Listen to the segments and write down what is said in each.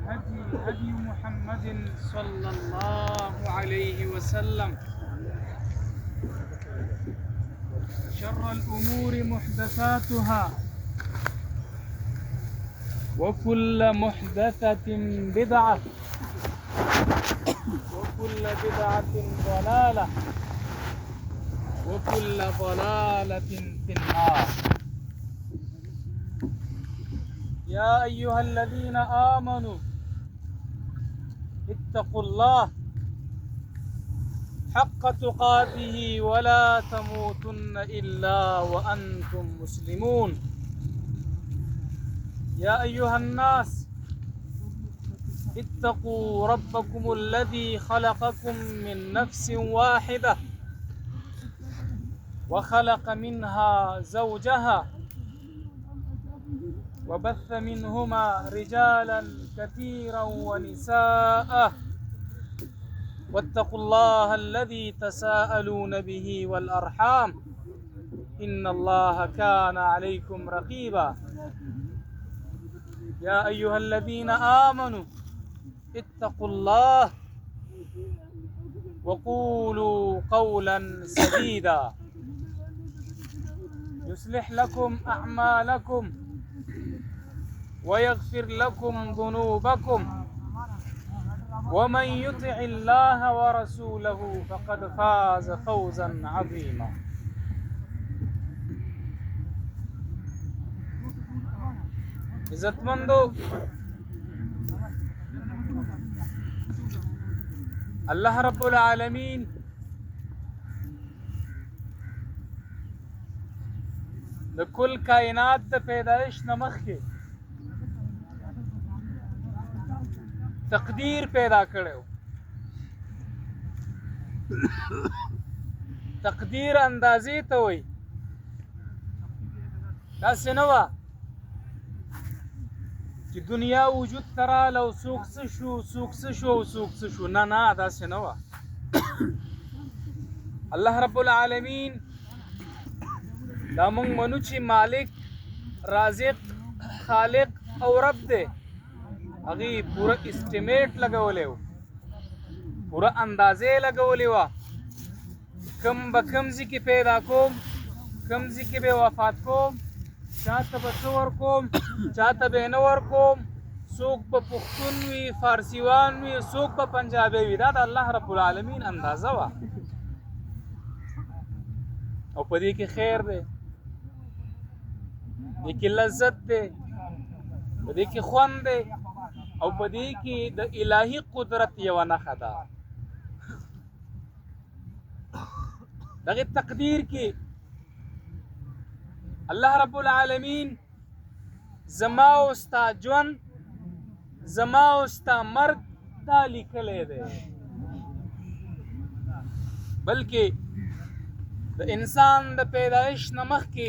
هدي محمد صلى الله عليه وسلم. شر الأمور محدثاتها وكل محدثة بدعة وكل بدعة ضلالة وكل ضلالة في النار. يا أيها الذين آمنوا اتقوا الله حق تقاته ولا تموتن إلا وأنتم مسلمون. يا أيها الناس اتقوا ربكم الذي خلقكم من نفس واحدة وخلق منها زوجها وبث منهما رجالا كثيرا ونساء واتقوا الله الذي تساءلون به والأرحام إن الله كان عليكم رقيبا. يا أيها الذين آمنوا اتقوا الله وقولوا قولا سديدا يصلح لكم أعمالكم ويغفر لكم ذنوبكم ومن يطع الله ورسوله فقد فاز فوزا عظيما. عزتمندو الله رب العالمین د کل کائنات د پیدایش نه مخکې تقدیر پیدا کړو. تقدیر اندازې ته وایي. داسې نه وه چې دنیا وجود ته راغله او څوک څه شو څوک څه شو او څوک څه شو. نه نه داسې نه وه. الله رب العالمین دا موږ منو چې مالک رازق خالق او رب دی. هغې پوره اسټیمیټ لګولی و، پوره اندازې لګولې وه. کم به کم ځای کې پیدا کوم، کم ځای کې به وفات کوم، چاته به څه ورکوم، چاته به یې نه ورکوم. څوک به پښتون وي، فارسیوان وي، څوک به پنجابی وي. دا د الله رب العالمین اندازه وه. او په دې کې خیر دی، دې کې لذت دی، په دې کې خوند دی، او په دې کې د الهي قدرت یوه نښه ده. دغه تقدیر کې الله رب العالمین زما او ستا ژوند، زما او ستا مرګ دا لیکلی دی. بلکې د انسان د پیدایش نه مخکې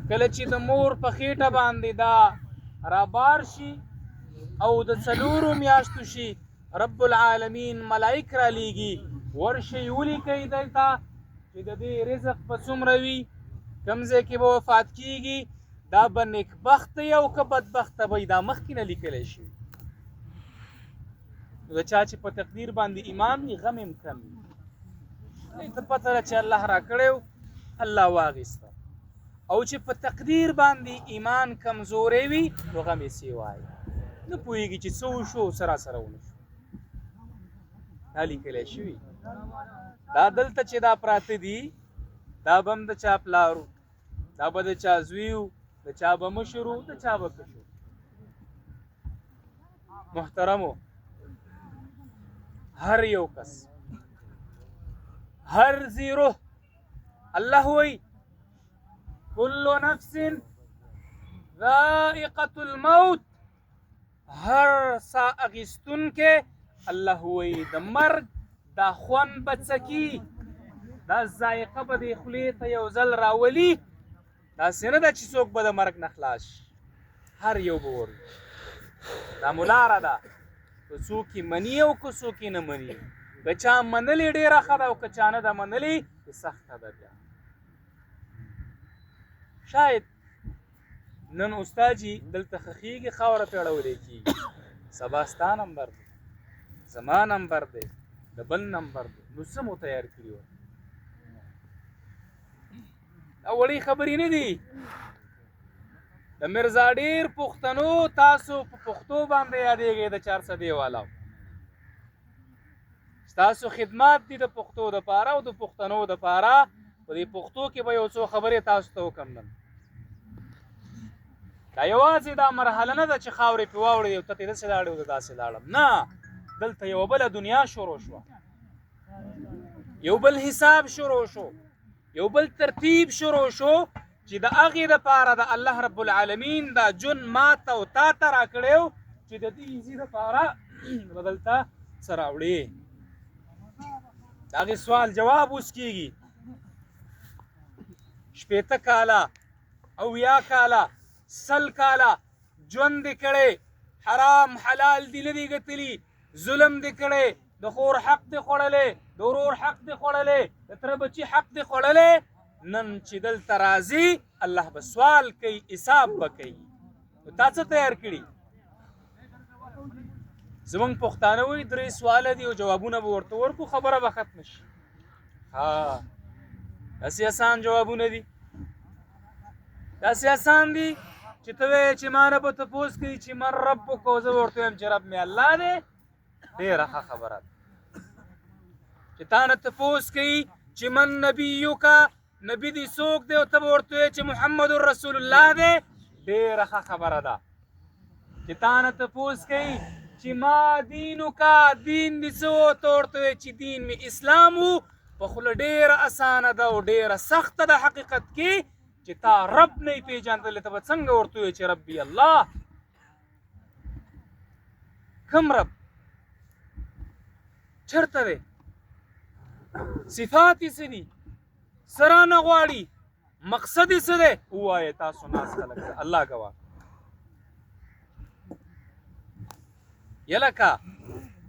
کله چې د مور په خېټه باندې دا رابار شي او د 4 میاشتو شي، رب العالمین ملائک را لیږي، ورشئ ولیکئ دلته چې د دې رزق په څومره وي، کوم ځای کې به وفات کیږي، دا به نیکبخته یو که بدبخته به دا مخکې نه لیکلی شي. نو د چا چې په تقدیر باندې ایمان وي غم هم کم وي. ته پته ده چې الله را کړی الله واخیسته، او چې په تقدیر باندې ایمان کمزوری وي نو غم یې سې وایي، نه پوهېږي چې څه وشو او څه راسره ونه شو. دا لیکلی شوي. دا دلته چې دا پراته دي دا به هم د چا پلارو، دا به د چا زویو، د چا به مشرو، د چا به کشو. محترمو، هر یو کس، هر ذی روح، الله وی کل نفس ذائقة الموت، هر سا اغیستون کې الله وی د مرګ دا خوند به څکي، دا ذائقه به دې خولې ته یو ځل راولي. داسې نه ده چې څوک به د مرګ نه خلاص شي، هر یو به ور دا ملاره ده. که څوک یې مني او که څوک یې نه مني، که چا منلې ډېره ښه ده او که چا نه ده منلې سخته ده. بیا شاید نن استاد جي دلته خخيږي خاوره پیړولې کیږي، سبا ستا نمبر دی، زما نمبر دی، د بل نمبر دی. نو څه مو تیار کړي وو؟ دا وړې خبرې نه دي. د مرزا ډېر پښتنو تاسو په پښتو باندې یادېږئ د 400 والا. ستاسو خدمات دي د پښتو دپاره او د پښتنو دپاره. په دې پښتو کې به یو څو خبرې تاسو ته وکړم نن. دا یوازې دا مرحله نه ده چې خاورې پې واوړې او ته ترې داسې لاړې او زه داسې لاړم. نه، دلته یوه بله دنیا شروع شوه، یو بل حساب شروع شو، یو بل ترتیب شروع شو چې د هغې دپاره د الله رب العالمین دا جون ما ته او تا ته راکړی و چې د دې ایزي دپاره به دلته څه راوړې. د هغې سوال جواب اوس کېږي. 80 کاله 80 کاله 100 کاله ژوند دې کړی، حرام حلال دې نه دي ګټلي، ظلم دې کړی، د خور حق دې خوړلی، د ورور حق دې خوړلی، د تره بچي حق دې خوړلی. نن چې دلته راځي الله به سوال کوي، حساب به کوي. نو تا څه تیار کړي؟ زمونږ پښتانه وایي 3 سواله دي او جوابونه به ورته ورکو، خبره به ختمه شي. ها، داسې اسان جوابونه دي، داسې اسان دي چې ته وایې چې ما نه به تپوس کوي چې من ربک، او زه به ورته وایم چې رب مې الله دی. ډېره ښه خبره ده. چې تا نه تپوس کوي چې من نبیوکه، نبي دې څوک دی، او ته به ورته وایې چې محمد رسول الله دی. ډېره ښه خبره ده. چې تا نه تپوس کوي چې ما دینوکه، دین دې څه و، ته ورته وایې چې دین مې اسلام و. په خوله ډېره اسانه ده او ډېره سخته ده حقیقت کې چې تا رب نه یې پېژندلی، ته به څنګه ورته وایې چې ربي الله؟ کوم رب؟ چېرته دی؟ صفات یې څه دي؟ څه رانه غواړي؟ مقصد یې څه دی؟ ووایه تاسو ناست خلک، الله ګواه. یلکه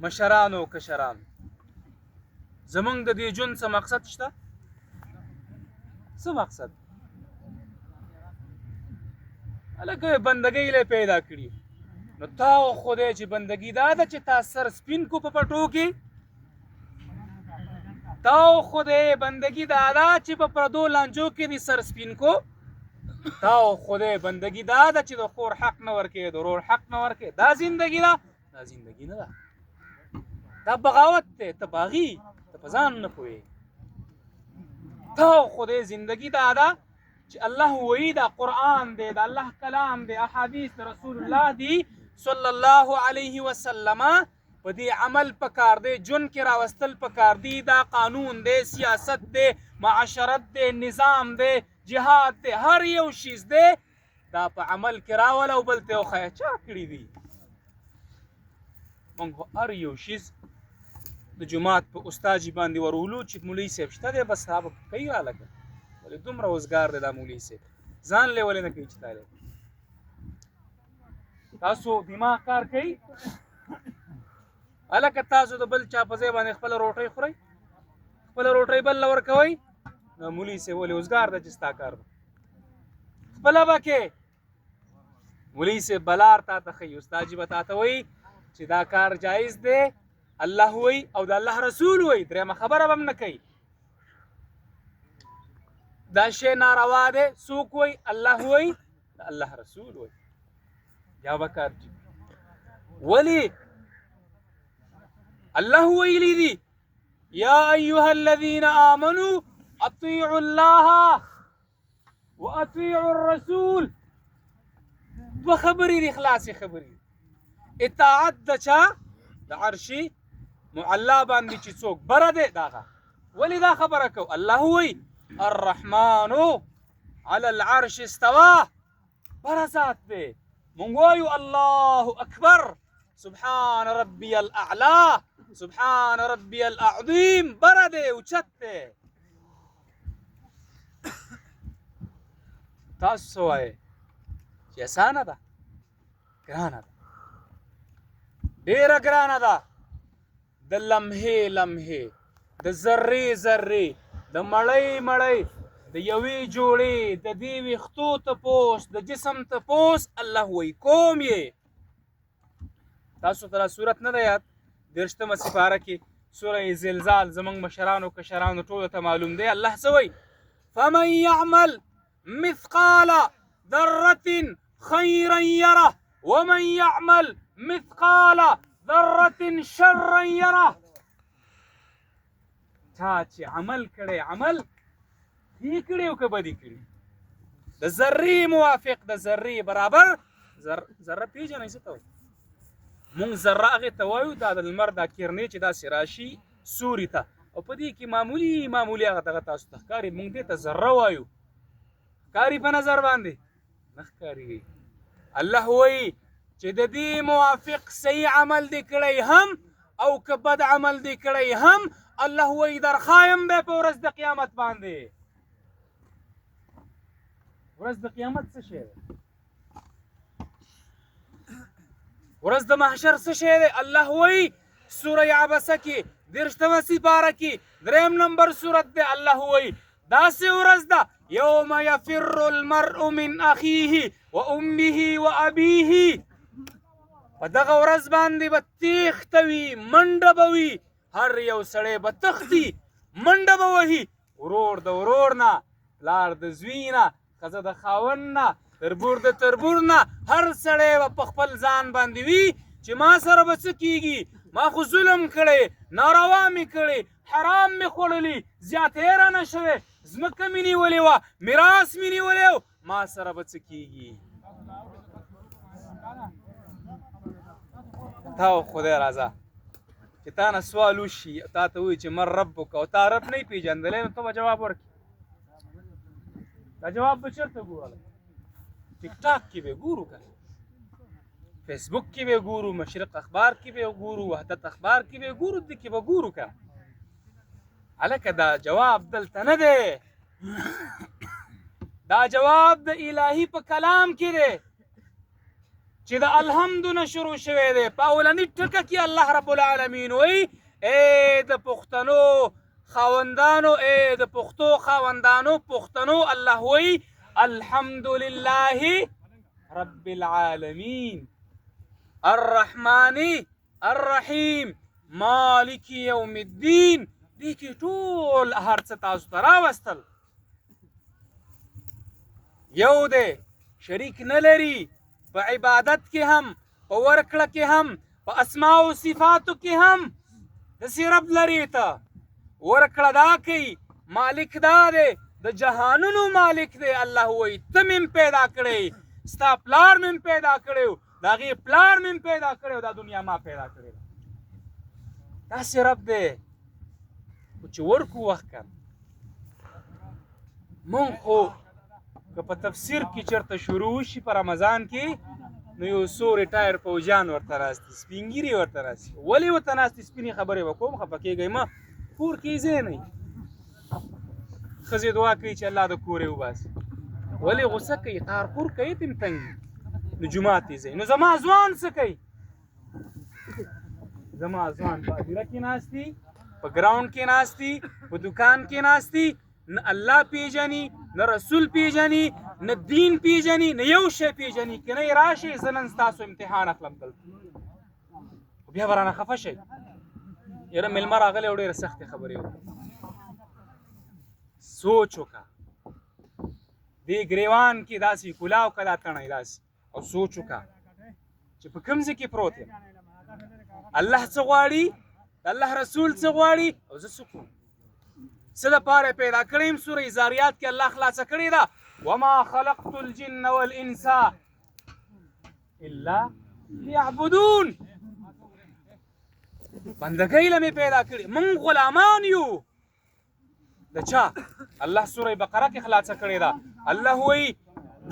مشرانو کشرانو، زمونږ د دې ژوند څه مقصد شته؟ څه مقصد؟ هلکه بندګۍ له پیدا کړي. نو تا خدای چې بندګي دا ده چې تا سر سپین کو په پټو کې؟ تا خدای بندګي دا ده چې په پردو لانجو کې دې سر سپین کو؟ تا خدای بندګي دا ده چې د خور حق نه ورکې، د ورور حق نه ورکې؟ دا زندګي ده؟ دا زندګي نه ده، دا بغاوت دی. ته باغي، ته په ځان نه پوهېږې. تا خدای زندګي دا ده چې الله وایي دا قرآن دی، د الله کلام دی، احادیث د رسول الله دی صلی الله علیه وسلم. په دې عمل پکار دی، ژوند کې راوستل پکار دی. دا قانون دی، سیاست دی، معاشرت دی، نظام دی، جهاد دی، هر یو شیز دی، دا په عمل کې راوله او بل ته وښیه. چا کړي دي؟ موږ هر یو شیز د جومات په استاجي باندې ورولو چې مولوي صاحب شته دی، بس هغه کوي هلکه. ولې دومره وزګار دی دا مولوي صاحب؟ ځان لی ولې نه کوي چې تا تاسو دماغ کار کوي؟ هلکه تاسو د بل چا په ځای باندې خپله روټۍ خورئ، خپله روټۍ بل له ورکوئ. نو مولوي صاحب ولې وزګار دی چې ستا کار دی؟ خپله به کې مولوي صاحب به لار تا ته ښیي، استاجي به تا ته وایي چې دا کار جایز دی، الله وایي او د الله رسول وایي. درېیمه خبره به هم نه کوي. دا شی ناروا دی، څوک وایي؟ الله وایي، د الله رسول وایي. یا به کار جي. ولې الله ویلی دي یا ایها الذین آمنوا اطیعوا الله واطیعوا الرسول. دوه خبرې دي، خلاصې خبرې. اطاعت د چا؟ د عرشي معلا باندې چې څوک بره دی د هغه. ولې دا خبره کوو؟ الله وایي الرحمن علی العرش استوا، بره ذات دی. مونږ وایو الله اکبر، سبحان ربی الاعلی، سبحان ربی العظیم، بره دی، اوچت دی. تاسو څه وایئ چې اسانه ده؟ ګرانه ده، ډېره ګرانه ده. د لمحې لمحې، د ذرې ذرې، د مړۍ مړۍ، د یوې جوړې، د دې ویښتو تپوس، د جسم تپوس، الله وایي کوم یې؟ تاسو ته صورت نه ده یاد 30مه سپاره کې سوره زلزال زمونږ مشرانو کشرانو ټولو ته معلوم دی. الله څه وایي؟ فمن يعمل مثقال ذرة خيرا يره ومن يعمل مثقال ذرة شرا يره. چا چې عمل کړی عمل ښې کړی او که بدي کړي د ذرې موافق د ذرې برابر ذره پېژنئ څه ته وایي؟ مونږ ذره هغې ته وایو دا د لمر دا کرنې چې داسې راشي سوري ته او په دې کې معمولي هغه دغه تاسو ته ښکاري مونږ دې ته ذره وایو. ښکاري په نظر باندې نه ښکاري. الله وایي چې د دې موافق صحیح عمل دې کړی هم او که بد عمل دې کړی هم الله وایي درخوایم به په ورځ د قیامت باندې. ورځ د قیامت څه شی دی؟ ورځ د محشر څه شی دی؟ الله وایي سوره عبسه کې 30مه سپاره کې 3 نمبر سورت دی. الله وایي داسې ورځ ده یوم یفر المرء من اخیه و امه و ابیه. په دغه ورځ باندې به تیښته وي منډه به وي هر یو سړی به تښتي منډه به وهي ورور د ورور نه پلار د زوی نه ښځه د خاوند نه تربور د تربور نه هر سړی به په خپل ځان باندې وي چې ما سره به څه کېږي ما خو ظلم کړی ناروا مې کړی حرام مې خوړلی زیاتی رانه شوی ځمکه مې نیولې وه میراث مې نیولی و ما سره به څه کېږي. تا خدای راځه چې تا نه سوال وشي تا ته ووایي چې من ربک او تا رب نه یې پېژندلی نو ته به جواب ورکړې. دا جواب به چېرته ګورلی؟ ټیک ټاک کې به ګورو که فیسبوک کې به ګورو مشرق اخبار کې به ګورو وحدت اخبار کې به ګورو دې کې به ګورو که هلکه دا جواب دلته نه دی. دا جواب د الهي په کلام کې دی چې د الحمد نه شروع شوی دی. په اولني ټکه کې الله رب العالمین وایي ای د پښتنو خاوندانو ای د پښتو خاوندانو پښتنو الله وایي الحمد لله رب العالمین الرحمن الرحیم مالک یوم الدین. دې کې ټول هر څه تاسو ته راوستل. یو دی شریک نه لري په عبادت کې هم په ورکړه کې هم په اسماء او صفاتو کې هم داسې رب لري ته ورکړه دا کوي مالک دا دی د جهانونو مالک دی. الله وایي ته مې پیدا کړی ستا پلار مې پیدا کړی د هغې پلار مې پیدا کړی دا دنیا ما پیدا کړې ده. داسې رب دی خو چې ورکو وخت کم مونږ خو که په تفسیر کې چېرته شروع وشي په رمضان کې نو یو څو ریټایر پوجان ورته راستي سپین ګیري ورته راسي. ولې ورته ناستي سپینې خبرې به کوم خفه کېږئ مه کور کې ځای نه وي. ښځې دعا کوي چې الله د کور یې وباسي. ولې غوسه کوي قارقور کوي تم تنګ نو جومات یې ځئ. نو زما ځوان څه کوي؟ زما ځوان په هدیره کې ناستي په ګراونډ کې ناستي په دکان کې ناستي نه الله پیژني نه رسول پیژني نه دین پیژني نه یو شی پیژني. که نه یې راشئ زه نن ستاسو امتحان اخلم دلته خو بیا به رانه خفه شئ یاره مېلمه راغلی او ډېرې سختې خبرې وکړې. سوچ وکړه دې ګریوان کې داسې کلاو که دا تڼی داسې او سوچ وکړه چې په کوم ځای کې پروت یم الله څه غواړي د الله رسول څه غواړي او زه څه کوم څه دپاره پیدا کړی یم. سوره زاریات کې الله خلاصه کړې ده وما خلقت الجن والانس الا لیعبدون. بندګۍ له مې پیدا کړې موږ غلامان یو د چا؟ الله سوره بقره کې خلاصه کړې ده. الله وایي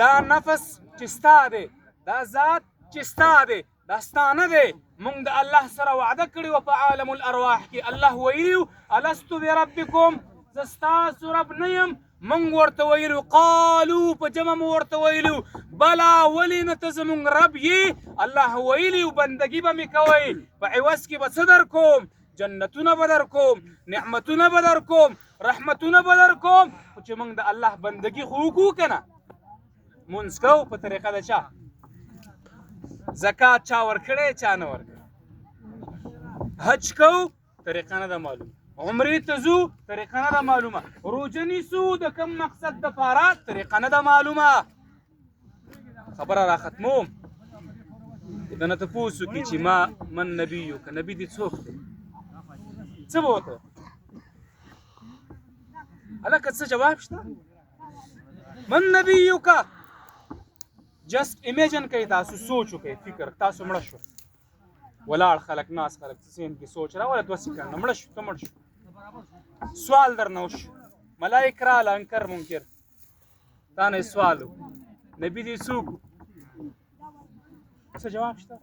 دا نفس چې ستا دی دا ذات چې ستا دی دا ستا نه دی. موږ د الله سره وعده کړې وه په عالم الارواح کې. الله ویلي الستو بربکم زه ستاسو رب نه یم؟ موږ ورته ویلو قالو په جمع مو ورته ویلو بلا ولې نه ته زموږ رب یې؟ الله ویلي بندګي به مې کوئ په عوض کې به څه در کوم جنتونه به در کوم نعمتونه به در کوم رحمتونه به در کوم. خو چې موږ د الله بندګي خو وکړو که نه مونځ کوو په طریقه د چا؟ زکات چا ورکړی چا نه ورکړی حج کو طریقه نه ده معلومه، عمرې ته ځو طریقه نه ده معلومه، روژه نیسو د کوم مقصد دپاره طریقه نه ده معلومه. خبره را ختموم. د نه تپوس وکړي چې ما من نبیو که نبي دې څوک دی، څه به ورته هلکه څه جواب شته؟ من نبیو که جست امیجن کوي، تاسو سوچ وکړئ، فکر تاسو مړه شو، ولاړ خلک ناس خلک سین کې سوچ راوله 2 سکنډه مړه شو، ته مړ شو، سوال درنه وشو، ملایک راله انکر منکر، تا نه سوال نبي دې څوک څه جواب شته؟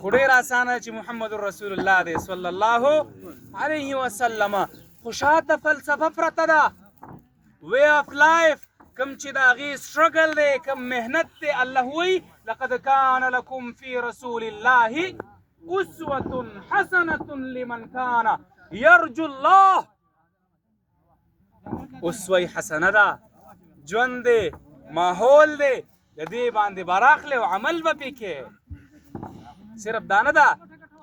خو ډېر اسانه چې محمد رسول الله دی صلی الله علیه وسلم. خو شاته فلسفه پرته ده، وی آف لایف کم چې د هغې سټرګل دی، کم محنت دی. الله وی لقد کان لکم فی رسول الله اسوة حسنة لمن کان یرجو الله. اسوه حسنه ده، ژوند دی، ماحول دی، د دې باندې براخله او عمل به پې کې. صرف دا نه ده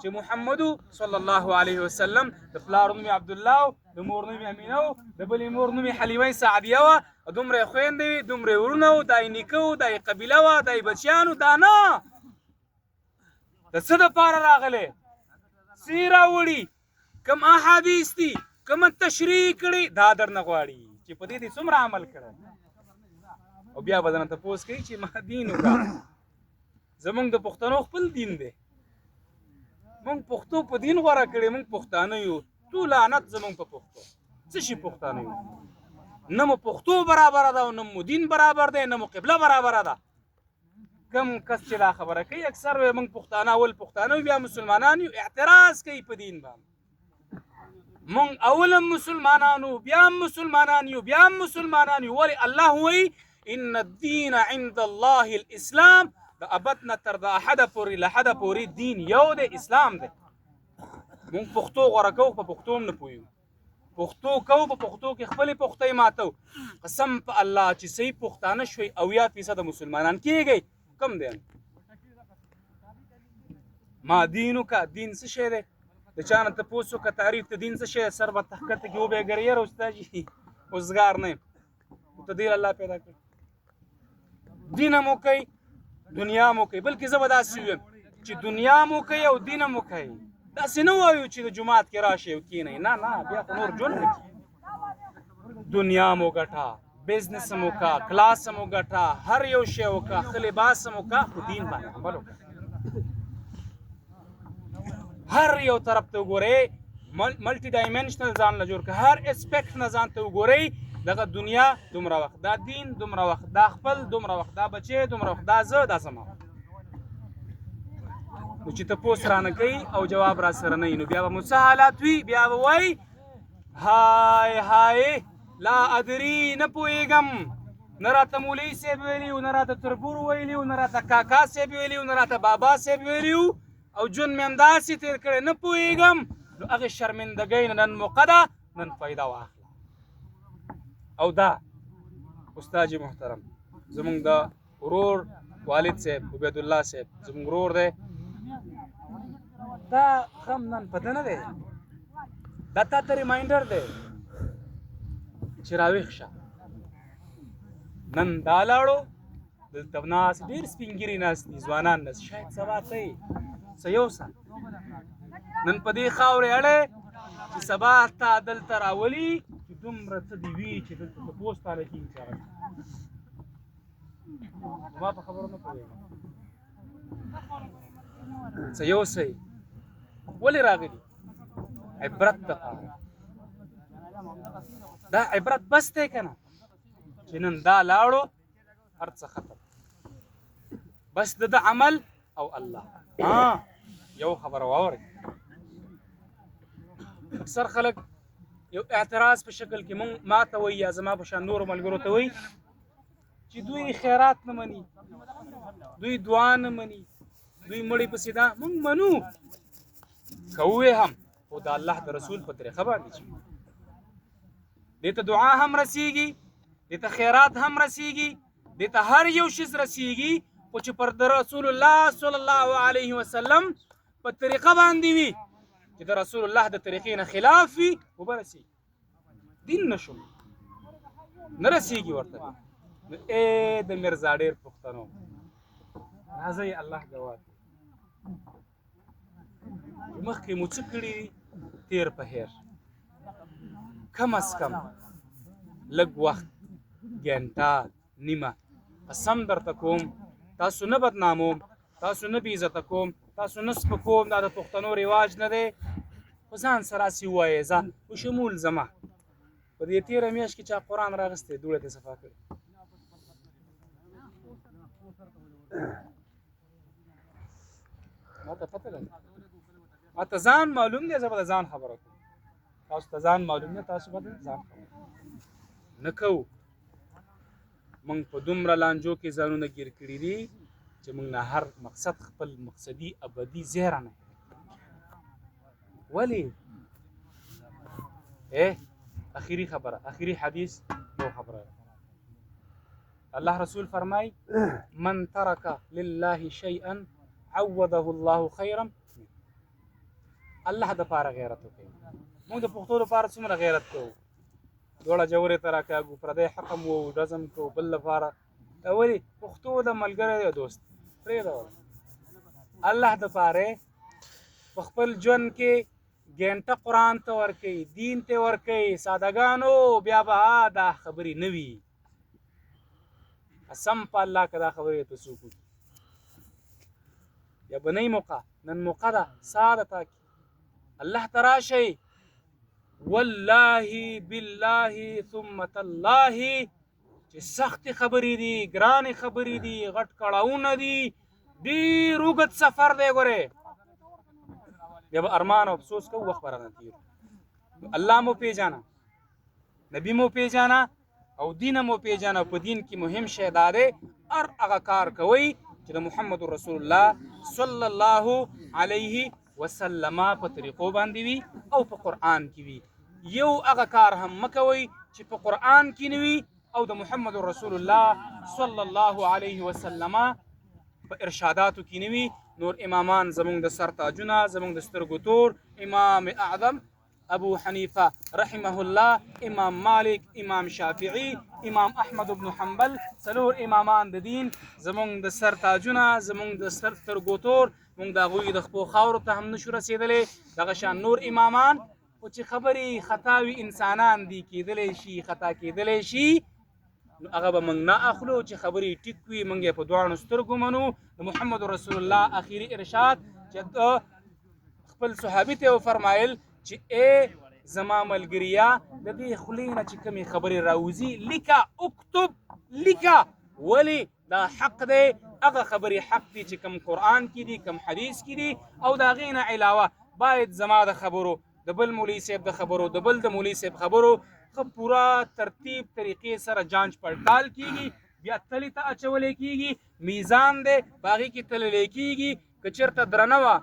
چې محمد صلی الله علیه وسلم د پلار نوم عبدالله و، د مور نوم امینه و، د بلې مور نوم حلیمه سعدیه وه، دومره خویندې وې، دومره ورونه و، دا یې نیکه و، دا یې قبیله وه، دا یې بچیان و. دا نه، د څه دپاره راغلی؟ څه راوړي؟ کوم احادیث دي، کومه تشریح کړي، دا درنه غواړي چې په دې دې څومره عمل کړی. او بیا به درنه تپوس کوي چې ما دین وکړه. زمونږ د پښتنو خپل دین دی، مونږ پښتو په دین غوره کړی، مونږ پښتانه یو. تو لعنت زمونږ په پښتو، څه شي پښتانه یو؟ نه مو پښتو برابره ده او نه مو دین برابر دی، نه مو قبله برابره ده. کم کس چې دا خبره کوي اکثر وایي مونږ پښتانه اول پښتانه یو بیا مسلمانان یو، اعتراض کوي په دین باندې. مونږ اول هم مسلمانان یو، بیا هم مسلمانان یو، بیا هم مسلمانان یو. ولې الله وایي ان الدین عند الله الاسلام، د ابد نه تر د احده پورې لحده پورې دین یو دی، اسلام دی. مونږ پښتو غوره کوو، په پښتو هم نه پوهېږو، پښتو کوو، په پښتو کې خپلې پختۍ ماتو. قسم په الله چې صحیح پښتانه شوئ 80% مسلمانان کېږئ. کم دی ما دین وکړه. دین څه شی دی؟ د چا نه تپوس وکړه تعریف د دین څه شی دی؟ سر به تحقته کې وبېګر یاره استاد جي اوزګار نه یم، ته دې الله پیدا کړ. دین هم وکئ، دنیا هم وکئ. بلکې زه به داسې ویم چې دنیا هم وکئ او دین هم وکئ. داسې نه وایو چې د جومات کې راشئ او کښېنئ، نه نه، بیا خو نور ژوند نه کېږي. دنیا هم وګټه، بزنس هم وکړه، کلاس هم وګټه، هر یو شی وکړه، ښه لباس هم وکړه، خو دین باندې عمل وکړه. هر یو طرف ته وګورئ، ملټي ډایمنشنل ځان له جوړ کړه، هر اسپیکټ نه ځان ته وګورئ. دغه دنیا دومره وخت، دا دین دومره وخت، دا خپل دومره وخت، دا بچی دومره وخت، دا زه دا زما. نو چې تپوس رانه کوي او جواب را سره نه وي، نو بیا به مو څه حالات وي؟ بیا به وایي های های لا ادري، نه پوهېږم. نه راته مولوي صاحب ویلي وو، نه راته تربور ویلي وو، نه راته کاکا صاحب ویلي وو، نه راته بابا صاحب ویلي وو، او ژوند مې همداسې تېر کړی، نه پوهېږم. نو هغې شرمندګۍ نه نن موقع ده، نن فایده واخله. او دا استاد محترم زمونږ د ورور والد صاحب عبید الله صاحب زمونږ ورور دی، دا غم نن پته نه دی، دا تا ته ریمایندر دی چې راویښ شه. نن دا لاړو، دلته ناست ډېر سپین ږیري ناست دي، ځوانان ناست، شاید سبا ته یې څه یوسه نن په دې خاورې اړې چې سبا تا دلته راولي چې دومره څه دې وي چې دلته تپوس تاله کېږي چې هغه ما په خبرو نه پوهېږم څه یوسئ. ولې راغلي؟ عبرت دپاره. دا عبرت بس دی که نه چې نن دا لاړو هر څه ختم، بس د عمل او الله. یو خبره واورئ، اکثر خلک یو اعتراض په شکل کې مونږ ما ته وایي یا زما په شان نورو ملګرو ته وایي چې دوی خیرات نه مني، دوی دعا نه مني، دوی مړي پسې دا. مونږ منو، کوو یې هم، خو د الله د رسول په طریقه باندې چې دې ته دعا هم رسیږي، دې ته خیرات هم رسیږي، دې ته هر یو شیز رسیږي، خو چې پر د رسول الله صلی الله علیه وسلم په طریقه باندې وي چې د رسول الله د طریقې نه خلاف وي اوبه رسېږي دین نشو نه رسېږي ورته نو د مرزا ډېر پښتنو راځئ الله ګواه مخکې مو څه کړي تیر په هیر کم از کم لږ وخت ګنټه نیمه قسم درته کوم تاسو نه بدناموم تاسو نه بې عزته کوم تاسو نه سپکوم دا د پښتنو رواج نه دی خو ځان سره هسې ووایې ځه په شمول زما په دې تېره میاشت کې چا قرآن راغستی دوړې ته صفا کړي ما ته پته لګي ما ته ځان معلوم دی زه به د ځان خبره کوم تاسو ته ځان معلوم دی تاسو به د ځان خبره نه کوو موږ په دومره لانجو کې ځانونه ګیر کړي دي چې موږ نه هر مقصد خپل مقصدي ابدي زیره نه ولې اخیری خبره اخیری حدیث یو خبره الله رسول فرمای من ترک لله شیئا عوضه الله خیرا الله د پاره غیرت وکړي موږ د پښتو لپاره څومره غیرت کوو دوړه جوړې ته راکاږو پردی حکم وو ډزم کوو بل لپاره ولې پښتو د ملګری دی دوست پرېږده الله د پاره په خپل ژوند کې ګنټه قرآن ته ورکوي دین ته ورکوي سادهګانو بیا به دا خبرې نه وي قسم په الله که دا خبرې ته څوک وکړي یا به نه موقع نن موقع ده ساده تاکي الله ته راشئ والله بالله ثم تالله چې سختې خبرې دي ګرانې خبرې دي غټ کړاوونه دي ډېر اوږد سفر دی ګورې بیا به ارمان او افسوس کوو وخت به رانه تېر الله مو پیژانه نبي مو پیژانه او دین مو پیژانه په دین کې مهم شی دا دی هر هغه کار کوئ چې د محمد رسول الله صلی الله علیه وسلم په طریقو باندې وي او په قرآن کې وي یو هغه کار هم مه کوئ چې په قرآن کې نه وي او د محمد رسول الله صلی الله علیه وسلم په ارشاداتو کې نه وي نور امامان زمونږ د سر تاجونه زمونږ د سترګو تور امام اعظم ابو حنیفه رحمه الله امام مالک امام شافعي امام احمد بن حنبل څلور امامان د دین زمونږ د سر تاجونه زمونږ د سر سترګو تور موږ د هغوی د خپو خاورو ته هم نشو رسېدلی دغه شان نور امامان خو چې خبرې خطاوي انسانان دي کېدلی شي خطا کېدلی شي نو هغه به موږ نه اخلو چې خبرې ټیک وي موږ یې په دواړو سترګو منو د محمد رسول الله اخري ارشاد چې خپل صحابي ته وفرمایل چې ای زما ملګریا د دې خولې نه چې کومې خبرې راوځي لیکه اکتب لیکه ولې دا حق دی هغه خبرې حق دي چې کم قرآن کې دي کم حدیث کې دي او د هغې نه علاوه باید زما د خبرو د بل مولوي صاحب د خبرو د بل د مولوي صاحب خبرو ښه پوره ترتیب طریقې سره جانچ پړتال کېږي بیا تلې ته اچولی کېږي میزان دی په هغې کې تللی کېږي که چېرته درنه وه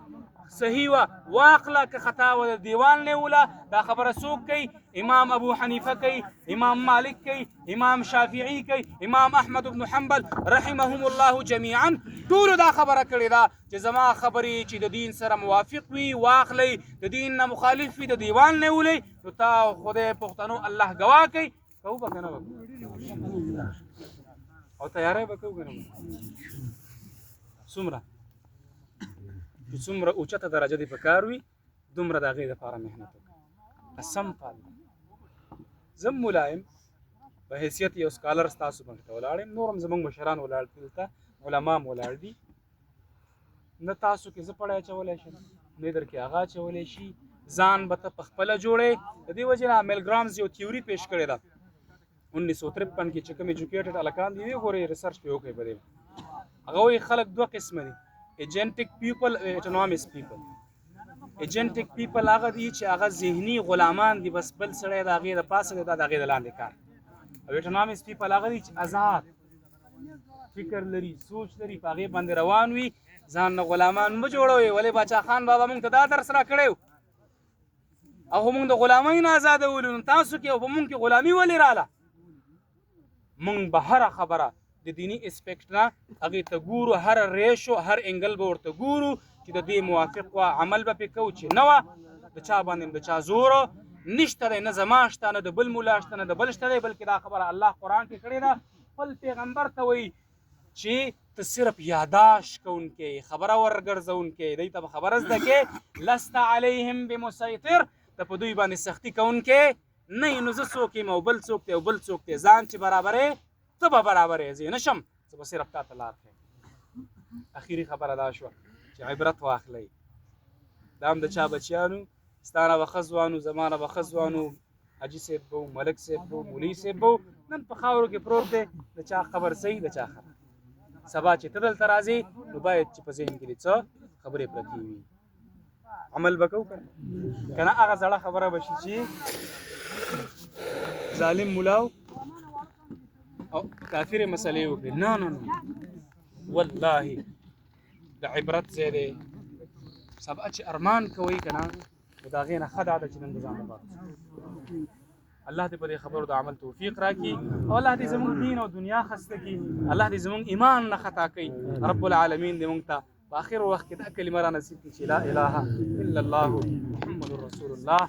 صحیح وه واخله که خطا وه د دیوال نه وله دا خبره څوک کوي امام ابو حنیفه کوي امام مالک کوي امام شافعي کوي امام احمد بن حنبل رحمهم الله جميعا ټولو دا خبره کړې ده چې زما خبرې چې د دین سره موافق وي واخلئ د دین نه مخالف وي د دیوال نه ولئ نو تا خدای پښتنو الله ګواه کوي کوو به که نه او تیاری به کوو که نه څومره چې څومره اوچته درجه دې په کار وي دومره د هغې دپاره محنت وکړه قسم په الله زه ملایم په حیثیت یو سکالر ستاسو مخې ته ولاړ یم نور هم زموږ مشران ولاړ دي دلته علما هم ولاړ دي نه تاسو کې زه پړی اچولی شم نه در کې هغه اچولی شي ځان به ته پخپله جوړی د دې وجې نه میلګرامز یو تیوري پیش کړې ده 1953 کې چې کوم ایجوکیټډ هلکان دي وګورئ ریسرچ پې وکړئ په دې هغه وایي خلک دوه قسمه دي ایجنټک پیپل او اټونومس پیپل ایجنټک پیپل هغه دي چې هغه ذهني غلامان دي بس بل سړی د هغې د پاسه دی دا د هغې د لاندې کار او اټونومس پیپل هغه دي چې آزاد فکر لري سوچ لري په هغې باندې روان وي ځان نه غلامان مه جوړوئ ولې باچا خان بابا موږ ته دا درس راکړی او خو موږ د غلامۍ نه ازادولو نو تاسو کې او په موږ کې غلامي ولې راله موږ به هره خبره د دینی اسپیکټ نه هغې ته ګورو هر ریشو هر انګل به ورته ګورو چې د دې موافق وه عمل به پرې کوو چې نه وه د چا باندې د چا زور نشته دی، نه زما شته نه د بل مولا شته نه د بل شته دی، بلکې دا خبره الله قرآن کې کړې ده. خپل پیغمبر ته وایي چې ته صرف یاداشت کوونکی خبره ورګرځوونکی دی ته به خبره زده کې لست علیهم بمسیطر ته په دوی باندې سختي کوونکی نه یې. نو زه څوک یم او بل څوک دی او بل څوک دی، ځان چې برابرې ته به برابرې، زه نه شم، زه به صرف تا ته لار ښیم. اخري خبره دا شوه چې عبرت واخلئ. دا هم د چا بچیانو ستا نه به ښه ځوانو زما نه به ښه ځوانو حاجي صاحب به و ملک صاحب به و مولوي صاحب به و نن په خاورو کې پروت دی، د چا خبر صحیح د چا خبر. سبا چې ته دلته راځې نو باید چې په ذهن کې دې څه خبرې پرتې وي، عمل به کوو که نه هغه زړه خبره به شي چې ظالم ملاو او کافرې مسلې وکړي. نه نه نه والله د عبرت ځای دی. سبا چې ارمان کوئ که نه نو د هغې نه ښه دا ده چې نن د ځان لپاره الله دې په دې خبرو د عمل توفیق راکړي او الله دې زموږ دین او دنیا خسته کړي، الله دې زموږ ایمان نه خطا کوي. رب العالمین دې موږ ته په آخر وخت کې دا کلمه را نصیب کړي چې لا اله الا الله محمد رسول الله.